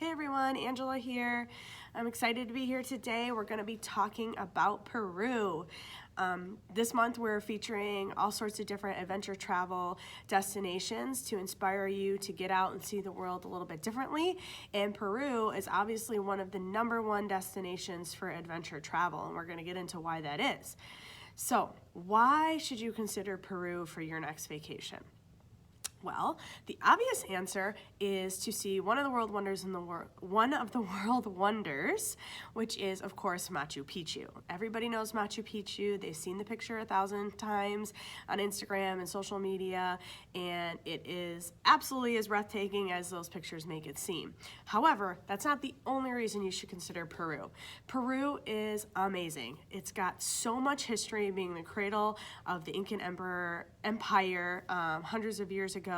Hey everyone, Angela here. I'm excited to be here today. We're going to be talking about Peru. This month we're featuring all sorts of different adventure travel destinations to inspire you to get out and see the world a little bit differently. And Peru is obviously one of the #1 destinations for adventure travel, and we're going to get into why that is. So, why should you consider Peru for your next vacation? Well, the obvious answer is to see one of the world wonders, which is, of course, Machu Picchu. Everybody knows Machu Picchu. They've seen the picture 1,000 times on Instagram and social media, and it is absolutely as breathtaking as those pictures make it seem. However, that's not the only reason you should consider Peru. Peru is amazing. It's got so much history, being the cradle of the Incan Empire hundreds of years ago.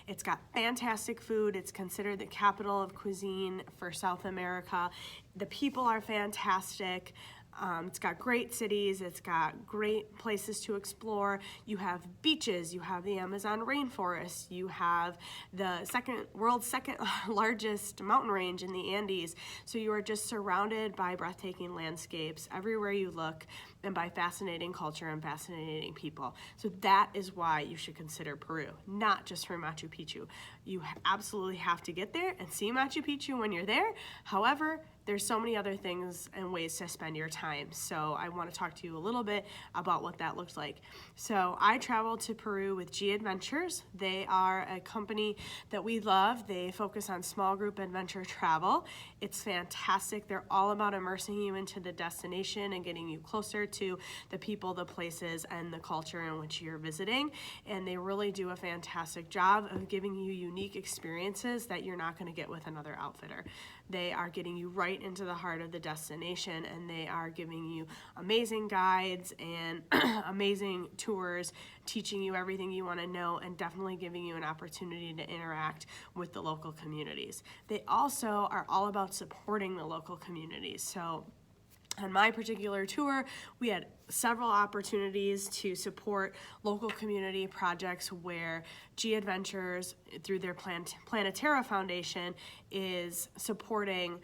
It's got fantastic food. It's considered the capital of cuisine for South America. The people are fantastic. It's got great cities. It's got great places to explore. You have beaches. You have the Amazon rainforest. You have the world's second largest mountain range in the Andes. So you are just surrounded by breathtaking landscapes everywhere you look, and by fascinating culture and fascinating people. So that is why you should consider Peru, not just for Machu Picchu. You absolutely have to get there and see Machu Picchu when you're there. However, there's so many other things and ways to spend your time. So I want to talk to you a little bit about what that looks like. So I traveled to Peru with G Adventures. They are a company that we love. They focus on small group adventure travel. It's fantastic. They're all about immersing you into the destination and getting you closer to the people, the places, and the culture in which you're visiting. And they really do a fantastic job of giving you unique experiences that you're not going to get with another outfitter. They are getting you right into the heart of the destination, and they are giving you amazing guides and amazing tours, teaching you everything you want to know, and definitely giving you an opportunity to interact with the local communities. They also are all about supporting the local communities. So on my particular tour, we had several opportunities to support local community projects where G Adventures, through their Planetera Foundation, is supporting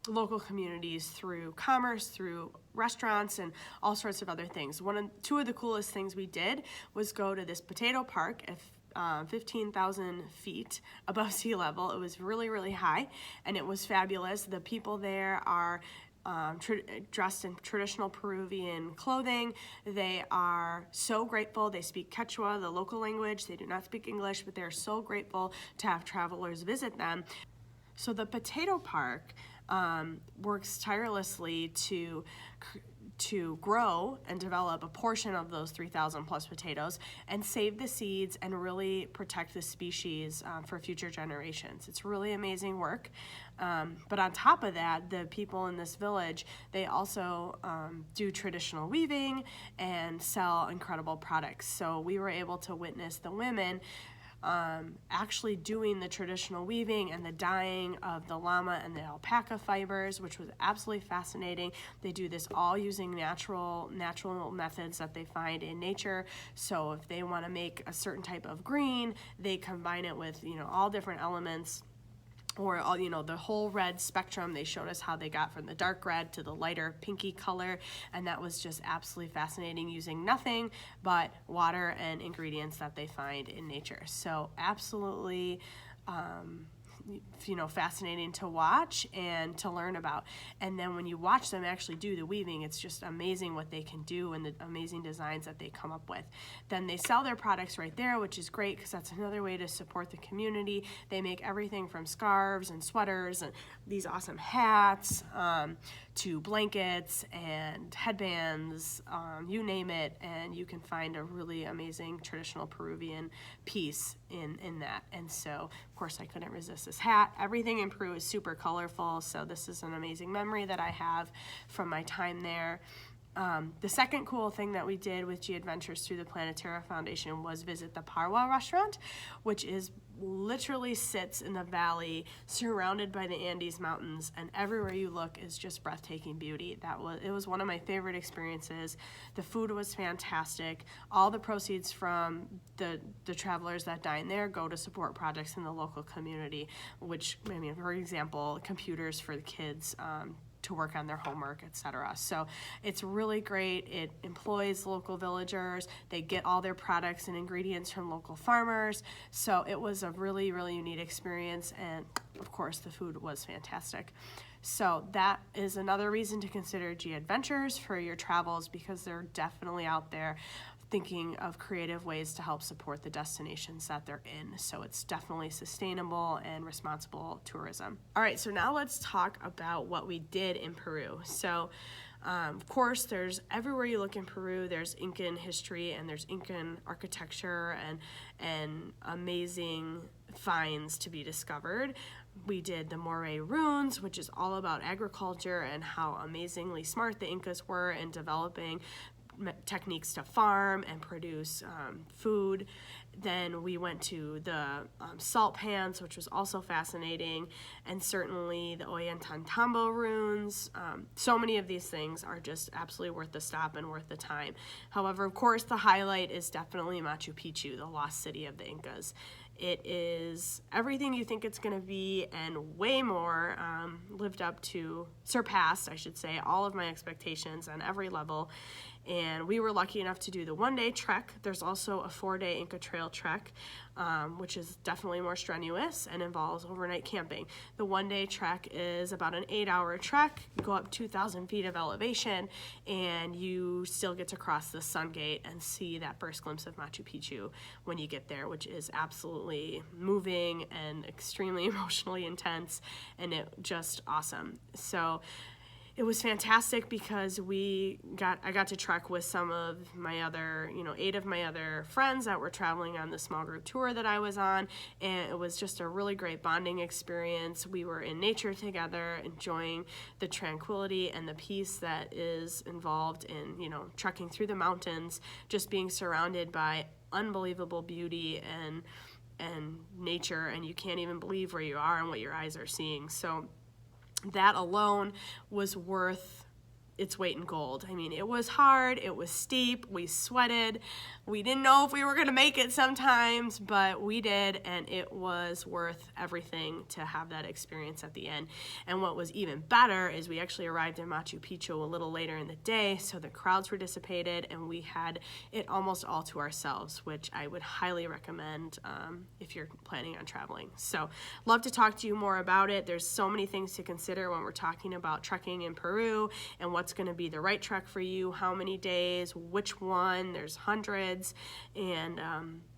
local communities through commerce, through restaurants, and all sorts of other things. Two of the coolest things we did was go to this potato park at 15,000 feet above sea level. It was really, really high, and it was fabulous. The people there are dressed in traditional Peruvian clothing. They are so grateful. They speak Quechua, the local language. They do not speak English, but they're so grateful to have travelers visit them. So the potato park works tirelessly to grow and develop a portion of those 3,000 plus potatoes and save the seeds and really protect the species for future generations. It's really amazing work. But on top of that, the people in this village, they also do traditional weaving and sell incredible products. So we were able to witness the women actually doing the traditional weaving and the dyeing of the llama and the alpaca fibers, which was absolutely fascinating. They do this all using natural methods that they find in nature. So if they want to make a certain type of green, they combine it with, all different elements, or all, the whole red spectrum. They showed us how they got from the dark red to the lighter pinky color, and that was just absolutely fascinating, using nothing but water and ingredients that they find in nature. So absolutely fascinating to watch and to learn about. And then when you watch them actually do the weaving, it's just amazing what they can do and the amazing designs that they come up with. Then they sell their products right there, which is great because that's another way to support the community. They make everything from scarves and sweaters and these awesome hats to blankets and headbands, you name it, and you can find a really amazing traditional Peruvian piece in that. And so, of course, I couldn't resist this hat. Everything in Peru is super colorful, so this is an amazing memory that I have from my time there. The second cool thing that we did with G Adventures through the Planetera Foundation was visit the Parwa Restaurant, which is literally sits in the valley surrounded by the Andes Mountains, and everywhere you look is just breathtaking beauty. It was one of my favorite experiences. The food was fantastic. All the proceeds from the travelers that dine there go to support projects in the local community, which, I mean, for example, computers for the kids, to work on their homework, etc. So it's really great. It employs local villagers. They get all their products and ingredients from local farmers. So it was a really, really neat experience. And of course, the food was fantastic. So that is another reason to consider G Adventures for your travels, because they're definitely out there thinking of creative ways to help support the destinations that they're in. So it's definitely sustainable and responsible tourism. All right, so now let's talk about what we did in Peru. So of course, there's everywhere you look in Peru, there's Incan history and there's Incan architecture and amazing finds to be discovered. We did the Moray Ruins, which is all about agriculture and how amazingly smart the Incas were in developing techniques to farm and produce food. Then we went to the salt pans, which was also fascinating, and certainly the Ollantaytambo ruins. So many of these things are just absolutely worth the stop and worth the time. However, of course, the highlight is definitely Machu Picchu, the lost city of the Incas. It is everything you think it's going to be and way more, surpassed, I should say, all of my expectations on every level. And we were lucky enough to do the one-day trek. There's also a 4-day Inca Trail trek, which is definitely more strenuous and involves overnight camping. The one-day trek is about an 8-hour trek. You go up 2,000 feet of elevation, and you still get to cross the Sun Gate and see that first glimpse of Machu Picchu when you get there, which is absolutely moving and extremely emotionally intense, and it just awesome. So it was fantastic because I got to trek with some of my other, 8 of my other friends that were traveling on the small group tour that I was on, and it was just a really great bonding experience. We were in nature together, enjoying the tranquility and the peace that is involved in, trekking through the mountains, just being surrounded by unbelievable beauty and nature, and you can't even believe where you are and what your eyes are seeing. So that alone was worth its weight in gold. I mean, it was hard, it was steep, we sweated, we didn't know if we were gonna make it sometimes, but we did, and it was worth everything to have that experience at the end. And what was even better is we actually arrived in Machu Picchu a little later in the day, so the crowds were dissipated, and we had it almost all to ourselves, which I would highly recommend if you're planning on traveling. So, love to talk to you more about it. There's so many things to consider when we're talking about trekking in Peru and what's going to be the right trek for you, how many days, which one, there's hundreds, and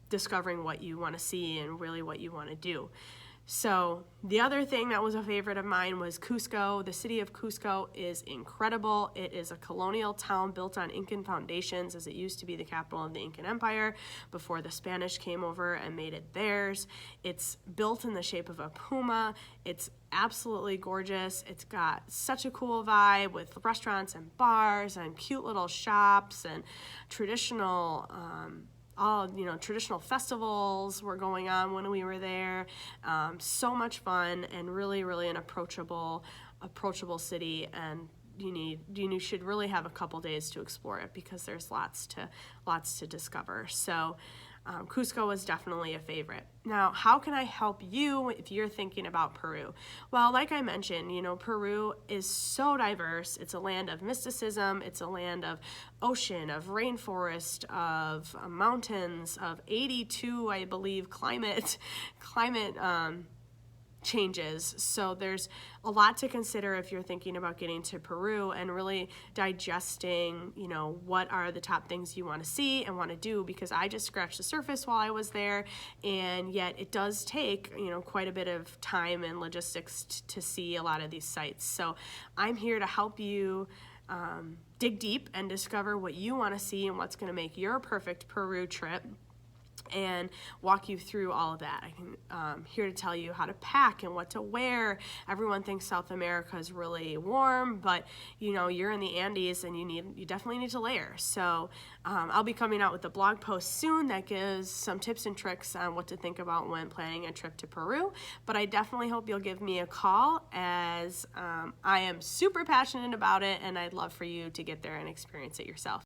discovering what you want to see and really what you want to do. So the other thing that was a favorite of mine was Cusco. The city of Cusco is incredible. It is a colonial town built on Incan foundations, as it used to be the capital of the Incan Empire before the Spanish came over and made it theirs. It's built in the shape of a puma. It's absolutely gorgeous. It's got such a cool vibe with restaurants and bars and cute little shops and traditional traditional festivals were going on when we were there. So much fun and really, really an approachable city, and you should really have a couple days to explore it because there's lots to discover. So Cusco is definitely a favorite. Now, how can I help you if you're thinking about Peru? Well, like I mentioned, Peru is so diverse. It's a land of mysticism. It's a land of ocean, of rainforest, of mountains, of 82, I believe, climate changes. So there's a lot to consider if you're thinking about getting to Peru and really digesting, what are the top things you want to see and want to do, because I just scratched the surface while I was there, and yet it does take, quite a bit of time and logistics to see a lot of these sites. So I'm here to help you dig deep and discover what you want to see and what's going to make your perfect Peru trip. and walk you through all of that. I'm here to tell you how to pack and what to wear. Everyone thinks South America is really warm, but you know, you're in the Andes and you definitely need to layer. So I'll be coming out with a blog post soon that gives some tips and tricks on what to think about when planning a trip to Peru. But I definitely hope you'll give me a call, as I am super passionate about it, and I'd love for you to get there and experience it yourself.